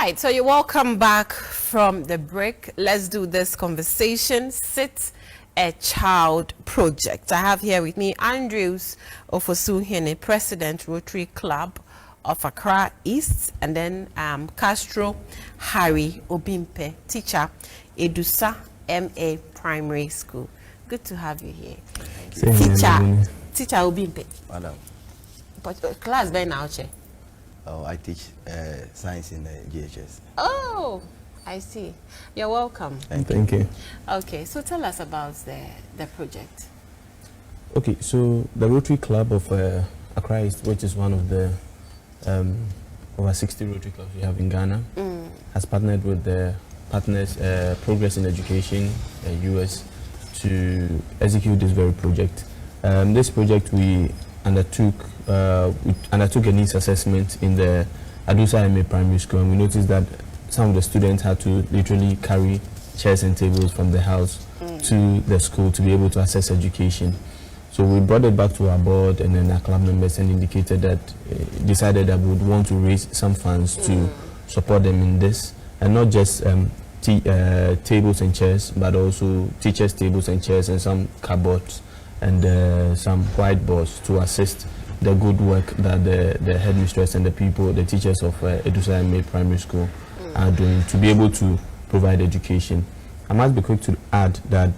Right, so you're welcome back from the break. Let's do this conversation. Sit a Child project. I have here with me Andrews Ofosuhene, President, Rotary Club of Accra-East, and then Castro Harry Obimpe, teacher, Edusa MA Primary School. Good to have you here. Teacher Obimpe. Madam. But class by now, Che. Oh, I teach science in the GHS. Oh, I see. You're welcome. Thank you. Okay, so tell us about the project. Okay, so the Rotary Club of Accra-East, which is one of the over 60 Rotary clubs we have in Ghana, has partnered with the partners Progress in Education, US, to execute this very project. This project we undertook a needs assessment in the Adusa MA Primary School, and we noticed that some of the students had to literally carry chairs and tables from the house to the school to be able to access education. So we brought it back to our board and then our club members and indicated that, decided that we would want to raise some funds to support them in this, and not just tables and chairs, but also teachers' tables and chairs and some cupboards and some whiteboards to assist the good work that the headmistress and the people, the teachers of Edusa MA Primary School are doing to be able to provide education. I must be quick to add that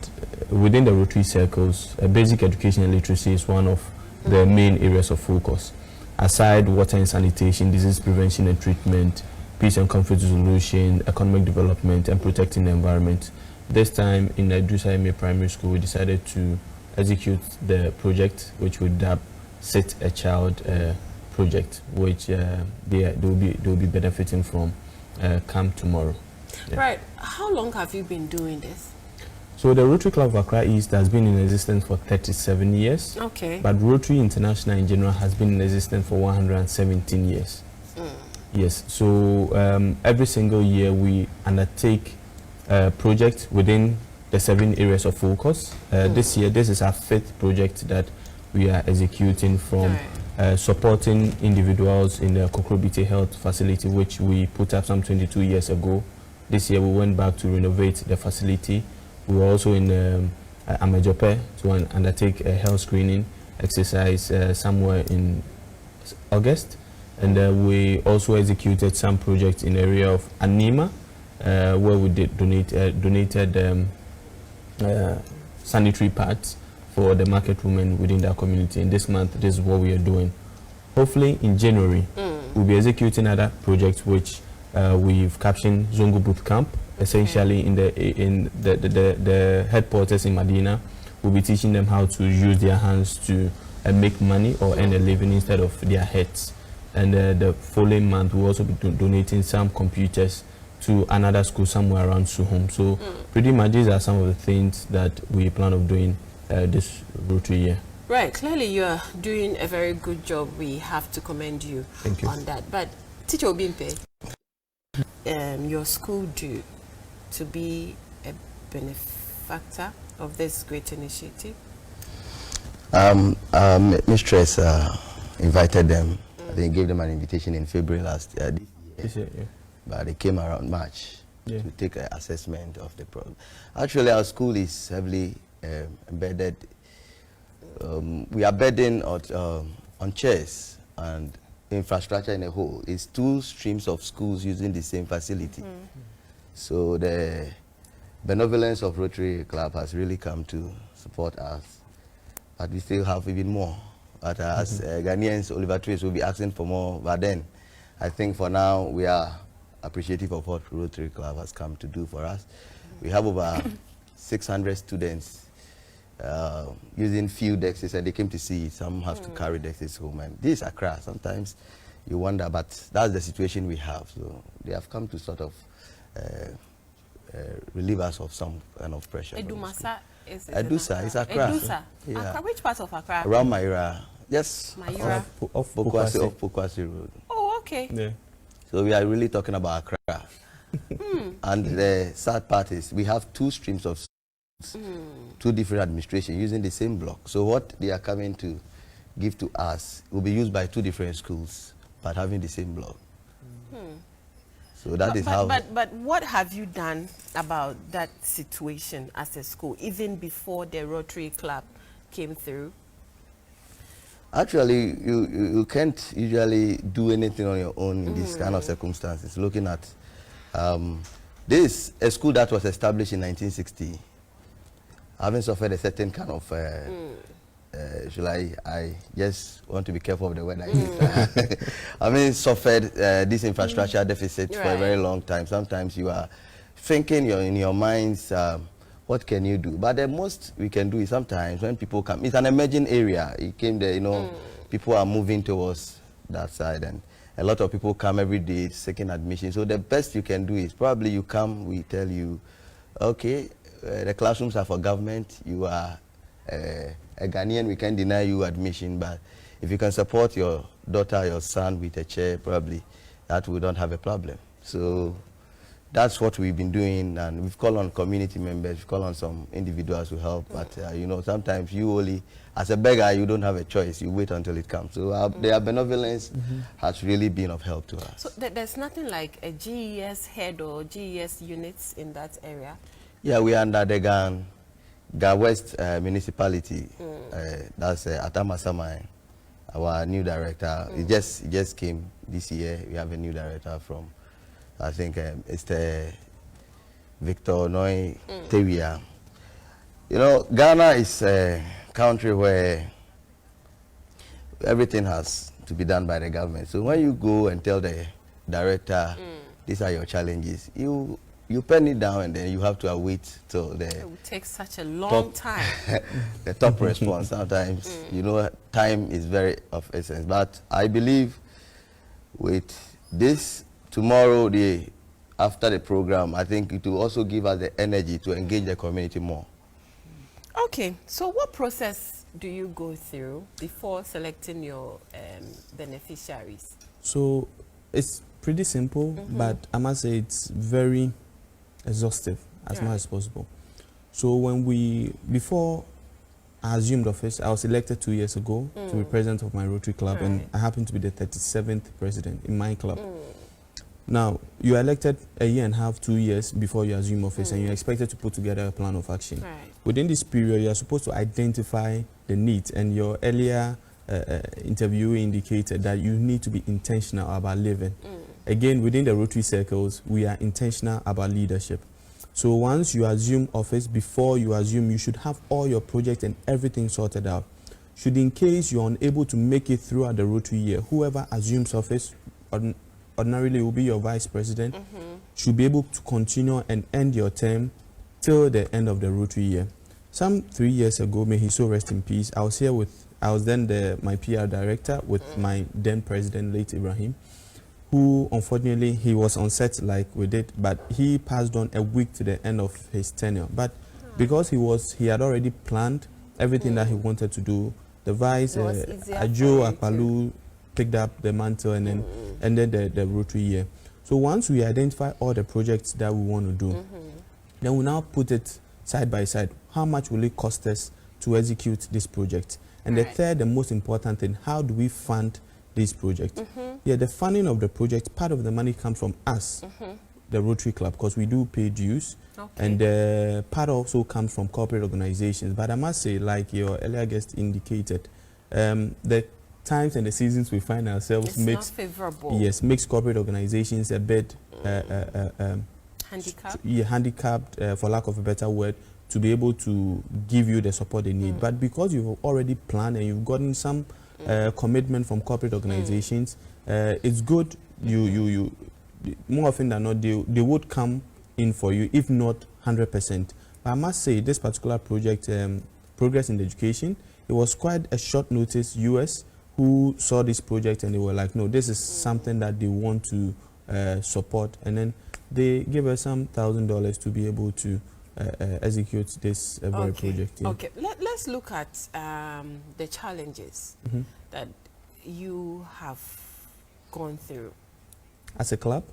within the Rotary circles, basic education and literacy is one of the main areas of focus. Aside water and sanitation, disease prevention and treatment, peace and conflict resolution, economic development, and protecting the environment. This time in Edusa MA Primary School, we decided to execute the project, which would Sit a Child project, which they will be benefiting from come tomorrow. Yeah. Right. How long have you been doing this? So the Rotary Club of Accra-East has been in existence for 37 years. Okay. But Rotary International in general has been in existence for 117 years. Yes. So every single year we undertake a project within the 7 areas of focus. This year, this is our 5th project that we are executing, from supporting individuals in the Kokrobite Health Facility, which we put up some 22 years ago. This year we went back to renovate the facility. We were also in Amajope to undertake a health screening exercise somewhere in August. And we also executed some projects in the area of Anima, where we donated sanitary pads for the market women within that community. And this month, this is what we are doing. Hopefully in January, we'll be executing other projects which we've captioned Zongo Boot Camp, essentially in the headquarters in Medina. We'll be teaching them how to use their hands to make money or earn a living instead of their heads. And the following month, we'll also be donating some computers to another school somewhere around Suhum. So pretty much these are some of the things that we plan on doing this Rotary year. Right, clearly you are doing a very good job. We have to commend you on that. But Teacher Obimpe, your school due to be a benefactor of this great initiative? Mistress invited them. I think gave them an invitation in February this year. But they came around March to take an assessment of the problem. Actually, our school is heavily embedded. We are bedding on chairs and infrastructure in a whole. It's 2 streams of schools using the same facility. So the benevolence of Rotary Club has really come to support us. But we still have even more. But as Ghanaians, Oliver Twist will be asking for more. But then, I think for now, we are appreciative of what Rotary Club has come to do for us. We have over 600 students using few dexes, and they came to see. Some have to carry dexes home, and this is Accra. Sometimes you wonder, but that's the situation we have. So they have come to sort of relieve us of some kind of pressure. Edusa is Accra. Edusa. Yeah. Accra, which part of Accra? Around Maira. Yes. Maira. Off Pokwasi Road. Oh, okay. Yeah. So we are really talking about Accra. And the sad part is we have 2 streams of 2 different administrations using the same block. So what they are coming to give to us will be used by 2 different schools, but having the same block. So that is how. But what have you done about that situation as a school, even before the Rotary Club came through? Actually, you can't usually do anything on your own in this kind of circumstances. Looking at this, a school that was established in 1960, having suffered a certain kind of, I just want to be careful of the word I use. I mean, suffered this infrastructure deficit for a very long time. Sometimes you are thinking in your minds, what can you do? But the most we can do is sometimes when people come, it's an emerging area. It came there, you know, people are moving towards that side, and a lot of people come every day seeking admission. So the best you can do is probably you come, we tell you, okay, the classrooms are for government, you are a Ghanaian, we can deny you admission, but if you can support your daughter, your son with a chair, probably that we don't have a problem. So that's what we've been doing, and we've called on community members, we've called on some individuals to help, but you know, sometimes you only, as a beggar, you don't have a choice, you wait until it comes. So their benevolence has really been of help to us. So there's nothing like a GES head or GES units in that area? Yeah, we are under the Ga West municipality, that's Atama Samai, our new director. It just came this year. We have a new director from, I think it's the Victor Noi Tewia. You know, Ghana is a country where everything has to be done by the government. So when you go and tell the director, these are your challenges, you pen it down and then you have to await till the... It would take such a long time. The top response. Sometimes, you know, time is very of essence. But I believe with this, tomorrow, after the program, I think it will also give us the energy to engage the community more. Okay, so what process do you go through before selecting your beneficiaries? So it's pretty simple, but I must say it's very exhaustive as much as possible. So before I assumed office, I was elected 2 years ago to be president of my Rotary Club, and I happen to be the 37th president in my club. Now, you are elected a year and a half, 2 years before you assume office, and you're expected to put together a plan of action. Within this period, you are supposed to identify the needs, and your earlier interview indicated that you need to be intentional about living. Again, within the Rotary circles, we are intentional about leadership. So once you assume office, before you assume, you should have all your projects and everything sorted out. Should in case you're unable to make it throughout the Rotary year, whoever assumes office, ordinarily will be your vice president, should be able to continue and end your term till the end of the Rotary year. Some 3 years ago, may he so rest in peace, I was then my PR director with my then president, late Ibrahim, who unfortunately he was on set like we did, but he passed on a week to the end of his tenure. But because he had already planned everything that he wanted to do, the vice, Ajo Akpalu, picked up the mantle and then ended the Rotary year. So once we identify all the projects that we want to do, then we now put it side by side. How much will it cost us to execute this project? And the third, the most important thing, how do we fund this project? Yeah, the funding of the project, part of the money comes from us, the Rotary Club, because we do pay dues, and part also comes from corporate organizations. But I must say, like your earlier guest indicated, the times and the seasons we find ourselves makes corporate organizations a bit handicapped, for lack of a better word, to be able to give you the support they need. But because you've already planned and you've gotten some commitment from corporate organizations, it's good. You more often than not, they would come in for you, if not 100%. But I must say, this particular project, Progress in Education, it was quite a short notice. US who saw this project and they were like, no, this is something that they want to support, and then they gave us some $1,000 to be able to execute this very project. Yeah. Okay, let's look at the challenges that you have gone through as a club.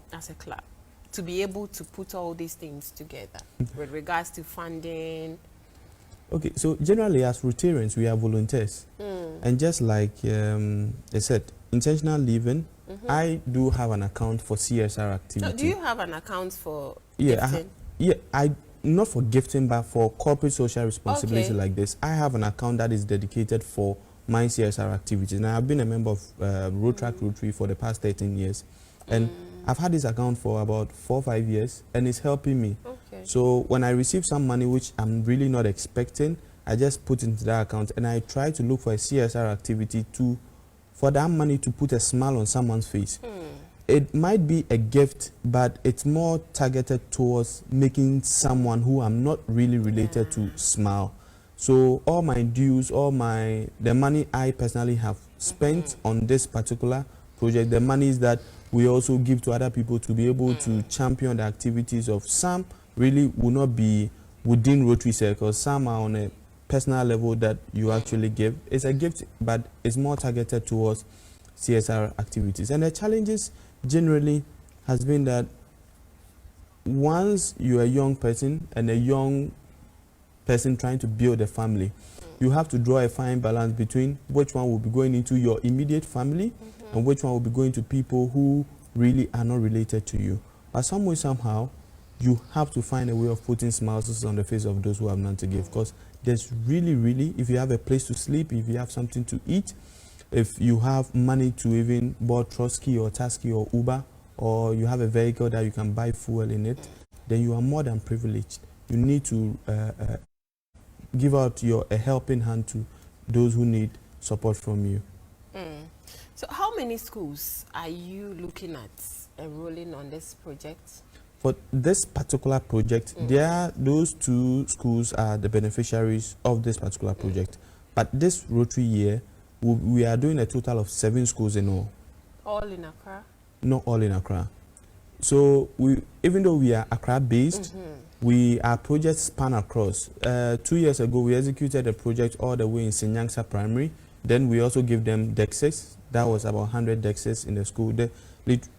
To be able to put all these things together with regards to funding. Okay, so generally as Rotarians, we are volunteers. And just like I said, intentional living I do have an account for CSR activity. So do you have an account for gifting? I not for gifting, but for corporate social responsibility like this. I have an account that is dedicated for my CSR activities. And I have been a member of Rotary for the past 13 years. And I've had this account for about 4 or 5 years, and it's helping me. Okay. So when I receive some money, which I'm really not expecting, I just put into that account, and I try to look for a CSR activity for that money to put a smile on someone's face. It might be a gift, but it's more targeted towards making someone who I'm not really related to smile. So all my dues, the money I personally have spent on this particular project, the monies that we also give to other people to be able to champion the activities of some really will not be within Rotary circles. Some are on a personal level that you actually give. It's a gift, but it's more targeted towards CSR activities. And the challenges generally has been that once you're a young person and a young person trying to build a family, you have to draw a fine balance between which one will be going into your immediate family and which one will be going to people who really are not related to you. But some way, somehow, you have to find a way of putting smiles on the face of those who have none to give. Because there's really, if you have a place to sleep, if you have something to eat, if you have money to even board Trotsky or Tasky or Uber, or you have a vehicle that you can buy fuel in it, then you are more than privileged. You need to give out a helping hand to those who need support from you. So how many schools are you looking at enrolling on this project? For this particular project, those 2 schools are the beneficiaries of this particular project. But this Rotary year, we are doing a total of 7 schools in all. All in Accra? Not all in Accra. So even though we are Accra-based, our projects span across. 2 years ago, we executed a project all the way in Sinyangsa Primary. Then we also give them dexes. That was about 100 dexes in the school.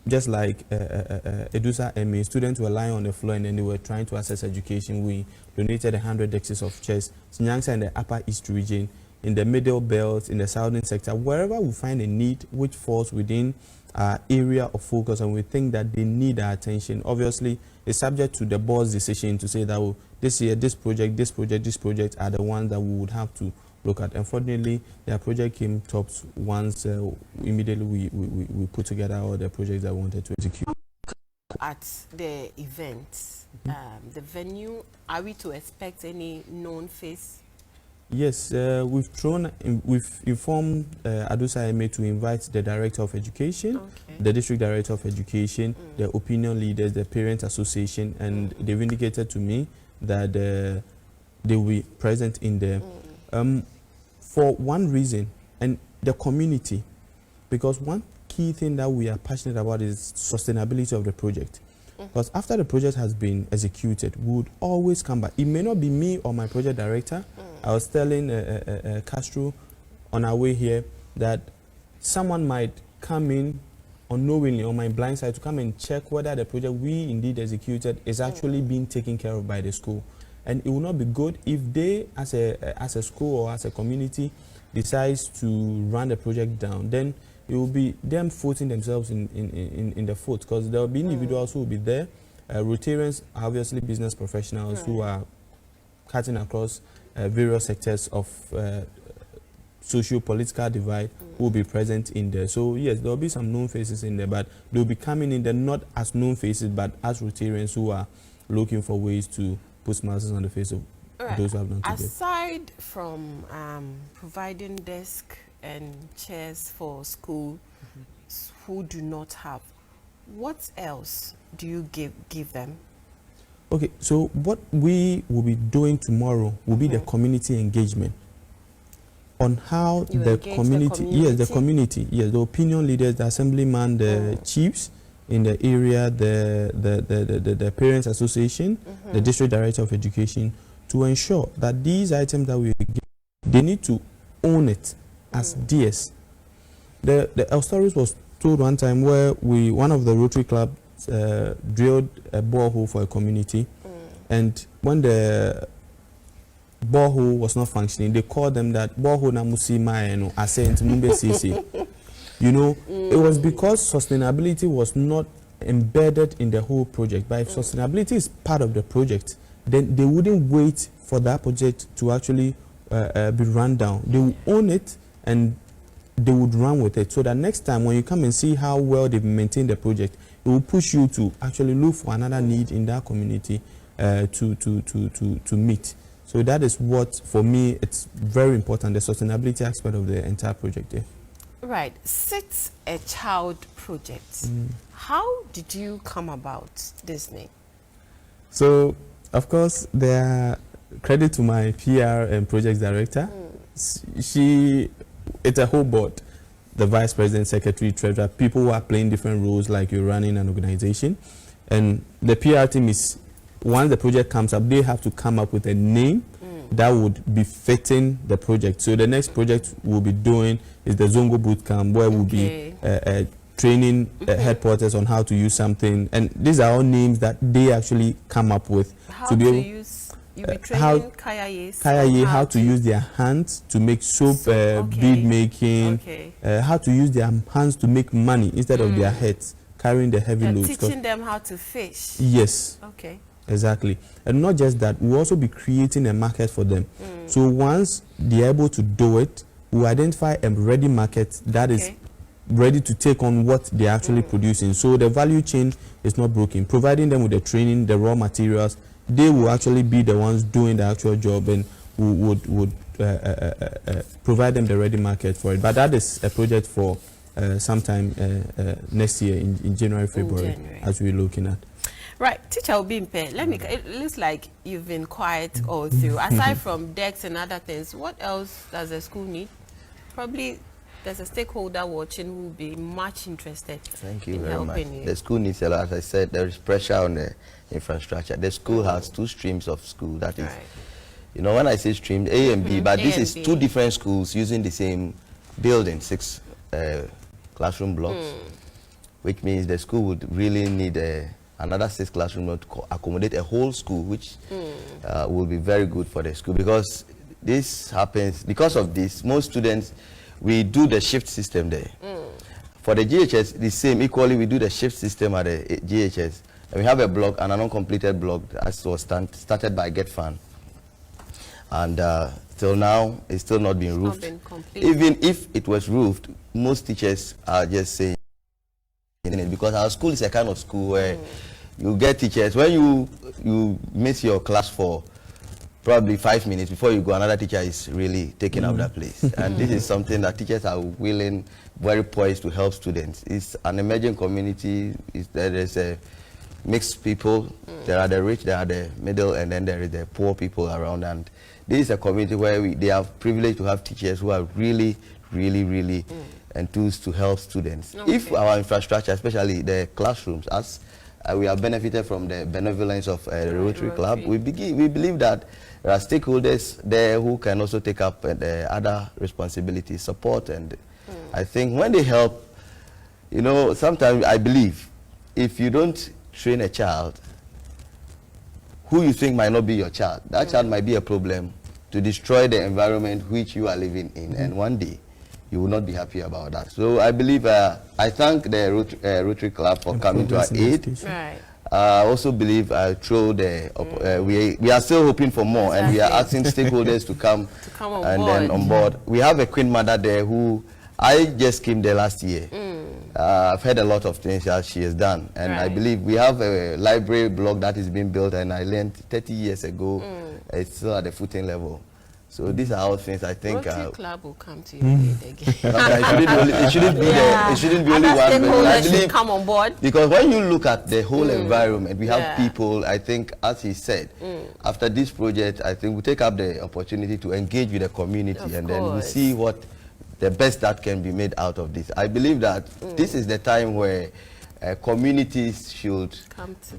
Just like Edusa MA, students were lying on the floor and then they were trying to access education. We donated 100 dexes of chairs. Sinyangsa in the Upper-East region, in the Middle Belt, in the Southern sector, wherever we find a need which falls within our area of focus and we think that they need our attention. Obviously, it's subject to the board's decision to say that this year, this project are the ones that we would have to look at. Unfortunately, their project came tops once immediately we put together all the projects that we wanted to execute. At the event, the venue, are we to expect any known face? Yes, we've informed Adusa MA to invite the Director of Education, the District Director of Education, the opinion leaders, the Parents Association, and they've indicated to me that they will be present in there. For one reason, and the community, because one key thing that we are passionate about is sustainability of the project. Because after the project has been executed, we would always come back. It may not be me or my project director. I was telling Castro on our way here that someone might come in unknowingly on my blind side to come and check whether the project we indeed executed is actually being taken care of by the school. And it will not be good if they, as a school or as a community, decides to run the project down. Then it will be them footing themselves in the foot, because there will be individuals who will be there. Rotarians, obviously business professionals who are cutting across various sectors of socio-political divide who will be present in there. So yes, there will be some known faces in there, but they will be coming in there not as known faces, but as Rotarians who are looking for ways to put smiles on the face of those who have done together. Aside from providing desk and chairs for school who do not have, what else do you give them? Okay, so what we will be doing tomorrow will be the community engagement on how the community, the opinion leaders, the assemblyman, the chiefs in the area, the parents association, the district director of education, to ensure that these items that we give, they need to own it as DS. The stories was told one time where one of the Rotary clubs drilled a borehole for a community, and when the borehole was not functioning, they called them that borehole na musi maeno asent mumbe sisi. You know, it was because sustainability was not embedded in the whole project. But if sustainability is part of the project, then they wouldn't wait for that project to actually be run down. They will own it and they would run with it. So that next time when you come and see how well they've maintained the project, it will push you to actually look for another need in that community to meet. So that is what, for me, it's very important, the sustainability aspect of the entire project there. Right. Sit a Child project. How did you come about this name? So, of course, there credit to my PR and project director. It's a whole board, the vice president, secretary, treasurer, people who are playing different roles like you're running an organization. And the PR team is, once the project comes up, they have to come up with a name that would be fitting the project. So the next project we'll be doing is the Zongo Bootcamp, where we'll be training headquarters on how to use something. And these are all names that they actually come up with. How to use... You'll be training how to use their hands to make soap, bead making, how to use their hands to make money instead of their heads carrying the heavy loads. Teaching them how to fish. Yes. Okay. Exactly. And not just that, we'll also be creating a market for them. So once they're able to do it, we'll identify a ready market that is ready to take on what they're actually producing. So the value chain is not broken. Providing them with the training, the raw materials, they will actually be the ones doing the actual job and would provide them the ready market for it. But that is a project for sometime next year in January, February, as we're looking at. Right, Teacher Obimpe, it looks like you've been quiet all through. Aside from decks and other things, what else does the school need? Probably there's a stakeholder watching who will be much interested. Thank you very much. The school needs a lot. As I said, there is pressure on the infrastructure. The school has 2 streams of school. That is, you know, when I say stream, A and B, but this is 2 different schools using the same building, 6 classroom blocks, which means the school would really need another 6 classroom blocks to accommodate a whole school, which will be very good for the school, because this happens, because of this, most students, we do the shift system there. For the GHS, the same, equally we do the shift system at the GHS. And we have a block, an uncompleted block, as was started by Get Fund. And till now, it's still not been roofed. Even if it was roofed, most teachers are just saying it, because our school is a kind of school where you get teachers, when you miss your class for probably 5 minutes before you go, another teacher is really taking up that place. And this is something that teachers are willing, very poised to help students. It's an emerging community. There is a mixed people. There are the rich, there are the middle, and then there is the poor people around. And this is a community where they are privileged to have teachers who are really enthused to help students. If our infrastructure, especially the classrooms, as we have benefited from the benevolence of the Rotary Club, we believe that there are stakeholders there who can also take up the other responsibilities, support, and I think when they help, you know, sometimes I believe if you don't train a child who you think might not be your child, that child might be a problem to destroy the environment which you are living in, and one day you will not be happy about that. So I believe, I thank the Rotary Club for coming to our aid. I also believe through the, we are still hoping for more, and we are asking stakeholders to come then on board. We have a Queen Mother there who, I just came there last year. I've heard a lot of things that she has done, and I believe we have a library block that is being built, and I learned 30 years ago. It's still at the footing level. So these are all things I think. Rotary Club will come to your aid again. It shouldn't be only one. But I believe, come on board. Because when you look at the whole environment, we have people. I think, as he said, after this project, I think we take up the opportunity to engage with the community, and then we see what the best that can be made out of this. I believe that this is the time where communities should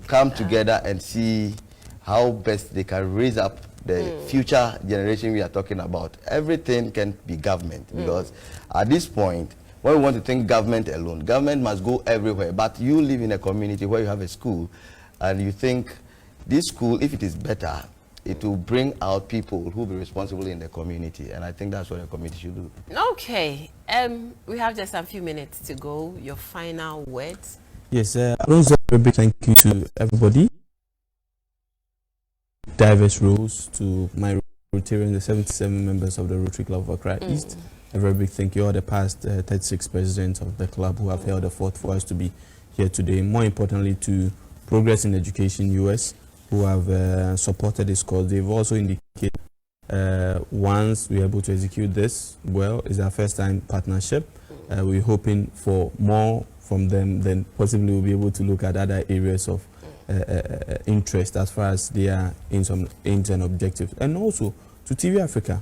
come together and see how best they can raise up the future generation we are talking about. Everything can be government, because at this point, when we want to think government alone, government must go everywhere. But you live in a community where you have a school, and you think this school, if it is better, it will bring out people who will be responsible in the community, and I think that's what the community should do. Okay, we have just a few minutes to go. Your final words. Yes, I want to say a big thank you to everybody, diverse roles, to my Rotarians, the 77 members of the Rotary Club of Accra-East. A very big thank you all the past 36 presidents of the club who have held the fort for us to be here today. More importantly, to Progress in Education US, who have supported this cause. They've also indicated once we're able to execute this well, it's our first time partnership. We're hoping for more from them, then possibly we'll be able to look at other areas of interest as far as their aims and objectives. And also to TV Africa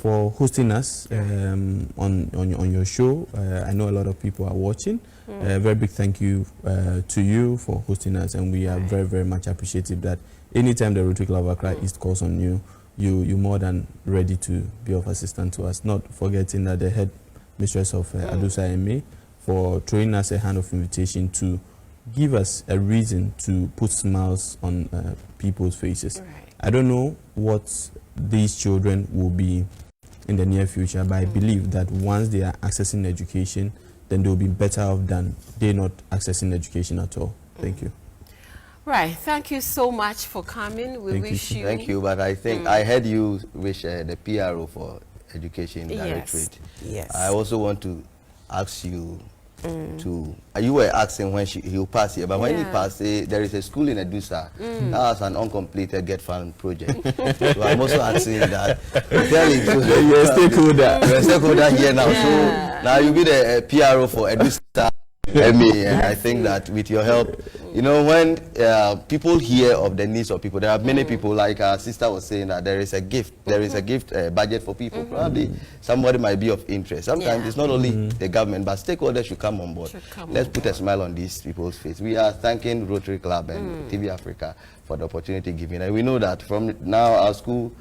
for hosting us on your show. I know a lot of people are watching. Very big thank you to you for hosting us, and we are very, very much appreciative that anytime the Rotary Club of Accra-East calls on you, you're more than ready to be of assistance to us. Not forgetting that the head mistress of Adusa Eme for throwing us a hand of invitation to give us a reason to put smiles on people's faces. I don't know what these children will be in the near future, but I believe that once they are accessing education, then they'll be better off than they're not accessing education at all. Thank you. Right. Thank you so much for coming. We wish you. Thank you, but I think I heard you wish the PRO for Education Directorate. Yes. I also want to ask you to, you were asking when he'll pass here, but when he passed, there is a school in Edusa that has an uncompleted Get Fund project. So I'm also asking that. You're a stakeholder. You're a stakeholder here now. So now you'll be the PRO for Edusa. And I think that with your help, you know, when people hear of the needs of people, there are many people, like our sister was saying, that there is a gift, budget for people. Probably somebody might be of interest. Sometimes it's not only the government, but stakeholders should come on board. Let's put a smile on these people's face. We are thanking Rotary Club and TV Africa for the opportunity given. And we know that from now our school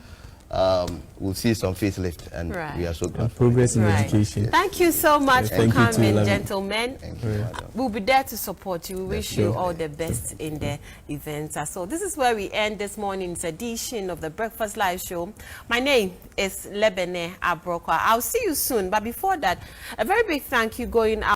we'll see some facelift, and we are so glad. Progress in education. Thank you so much for coming, gentlemen. Thank you. We'll be there to support you. We wish you all the best in the events. So this is where we end this morning's edition of the Breakfast Live Show. My name is Lebene Abrokwa. I'll see you soon, but before that, a very big thank you going out